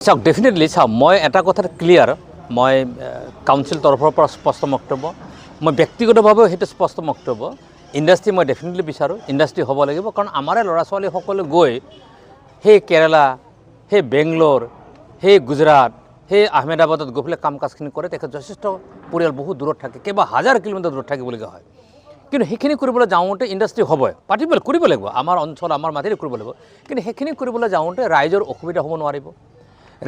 চাওক ডেফিনেটলি চাওক মই এটা কথাত ক্লিয়াৰ মই কাউন্সিল তৰফৰ পৰা স্পষ্ট বক্তব্য মই ব্যক্তিগতভাৱেও সেইটো স্পষ্ট বক্তব্য ইণ্ডাষ্ট্ৰি মই ডেফিনেটলি বিচাৰোঁ ইণ্ডাষ্ট্ৰি হ'ব লাগিব কাৰণ আমাৰে ল'ৰা ছোৱালীসকলে গৈ সেই কেৰালা সেই বেংগলোৰ সেই গুজৰাট সেই আহমেদাবাদত গৈ পেলাই কাম কাজখিনি কৰে তেখেত যথেষ্ট পৰিয়াল বহুত দূৰত থাকে কেইবা হাজাৰ কিলোমিটাৰ দূৰত থাকিবলগীয়া হয় কিন্তু সেইখিনি কৰিবলৈ যাওঁতে ইণ্ডাষ্ট্ৰি হ'বই কৰিব লাগিব আমাৰ অঞ্চল আমাৰ মাটিতে কৰিব লাগিব কিন্তু সেইখিনি কৰিবলৈ যাওঁতে ৰাইজৰ অসুবিধা হ'ব নোৱাৰিব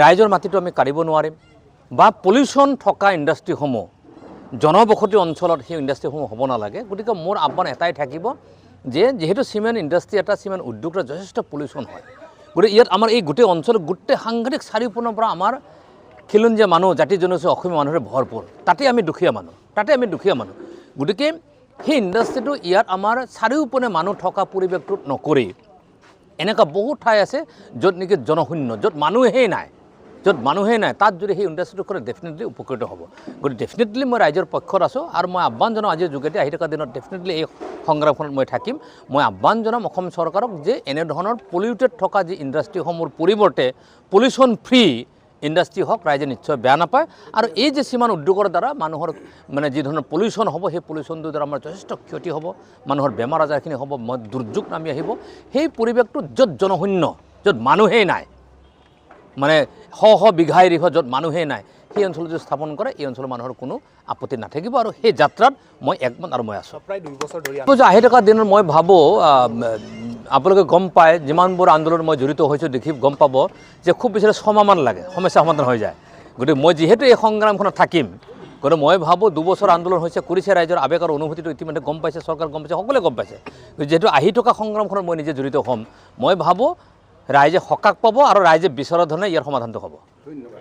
ৰাইজৰ মাটিটো আমি কাঢ়িব নোৱাৰিম বা পলিউশ্যন থকা ইণ্ডাষ্ট্ৰিসমূহ জনবসতি অঞ্চলত সেই ইণ্ডাষ্ট্ৰিসমূহ হ'ব নালাগে গতিকে মোৰ আহ্বান এটাই থাকিব যে যিহেতু চিমেণ্ট ইণ্ডাষ্ট্ৰি এটা চিমেণ্ট উদ্যোগৰ যথেষ্ট পলিউশ্যন হয় গতিকে ইয়াত আমাৰ এই গোটেই অঞ্চলত গোটেই সাংঘাতিক চাৰিওপিনৰ পৰা আমাৰ খিলঞ্জীয়া মানুহ জাতি জনজাতি অসমীয়া মানুহৰে ভৰপূৰ তাতে আমি দুখীয়া মানুহ গতিকে সেই ইণ্ডাষ্ট্ৰিটো ইয়াত আমাৰ চাৰিওপিনে মানুহ থকা পৰিৱেশটোত নকৰি এনেকুৱা বহুত ঠাই আছে য'ত নেকি জনশূন্য য'ত মানুহেই নাই তাত যদি সেই ইণ্ডাষ্ট্ৰিটো কৰে ডেফিনেটলি উপকৃত হ'ব গতিকে ডেফিনেটলি মই ৰাইজৰ পক্ষত আছোঁ আৰু মই আহ্বান জনাওঁ আজিৰ যোগেদি আহি থকা দিনত ডেফিনেটলি এই সংগ্ৰামখনত মই থাকিম মই আহ্বান জনাম অসম চৰকাৰক যে এনেধৰণৰ পলিউটেড থকা যি ইণ্ডাষ্ট্ৰিসমূহৰ পৰিৱৰ্তে পলিউশ্যন ফ্ৰী ইণ্ডাষ্ট্ৰি হওক ৰাইজে নিশ্চয় বেয়া নাপায় আৰু এই যে চিমান উদ্যোগৰ দ্বাৰা মানুহৰ মানে যি ধৰণৰ পলিউশ্যন হ'ব সেই পলিউশ্যনটোৰ দ্বাৰা আমাৰ যথেষ্ট ক্ষতি হ'ব মানুহৰ বেমাৰ আজাৰখিনি হ'ব দুৰ্যোগ নামি আহিব সেই পৰিৱেশটো য'ত জনশূন্য য'ত মানুহেই নাই মানে শ বিঘা এৰিহ য'ত মানুহেই নাই সেই অঞ্চল যদি স্থাপন কৰে এই অঞ্চলৰ মানুহৰ কোনো আপত্তি নাথাকিব আৰু সেই যাত্ৰাত মই একমত আৰু মই আছোঁ প্ৰায় 2 বছৰ ধৰি আহি থকা দিনত মই ভাবোঁ আপোনালোকে গম পায় যিমানবোৰ আন্দোলন মই জড়িত হৈছোঁ দেখি গম পাব যে খুব বেছি 6 মাহমান লাগে সমস্যা সমাধান হৈ যায় গতিকে মই যিহেতু এই সংগ্ৰামখনত থাকিম গতিকে মই ভাবোঁ 2 বছৰ আন্দোলন কৰিছে ৰাইজৰ আৱেগ আৰু অনুভূতিটো ইতিমধ্যে গম পাইছে চৰকাৰ গম পাইছে সকলোৱে গম পাইছে যিহেতু আহি থকা সংগ্ৰামখনত মই নিজে জড়িত হ'ম মই ভাবোঁ ৰাইজে সকাহ পাব আৰু ৰাইজে বিচৰা ধৰণে ইয়াৰ সমাধানটো হ'ব। ধন্যবাদ।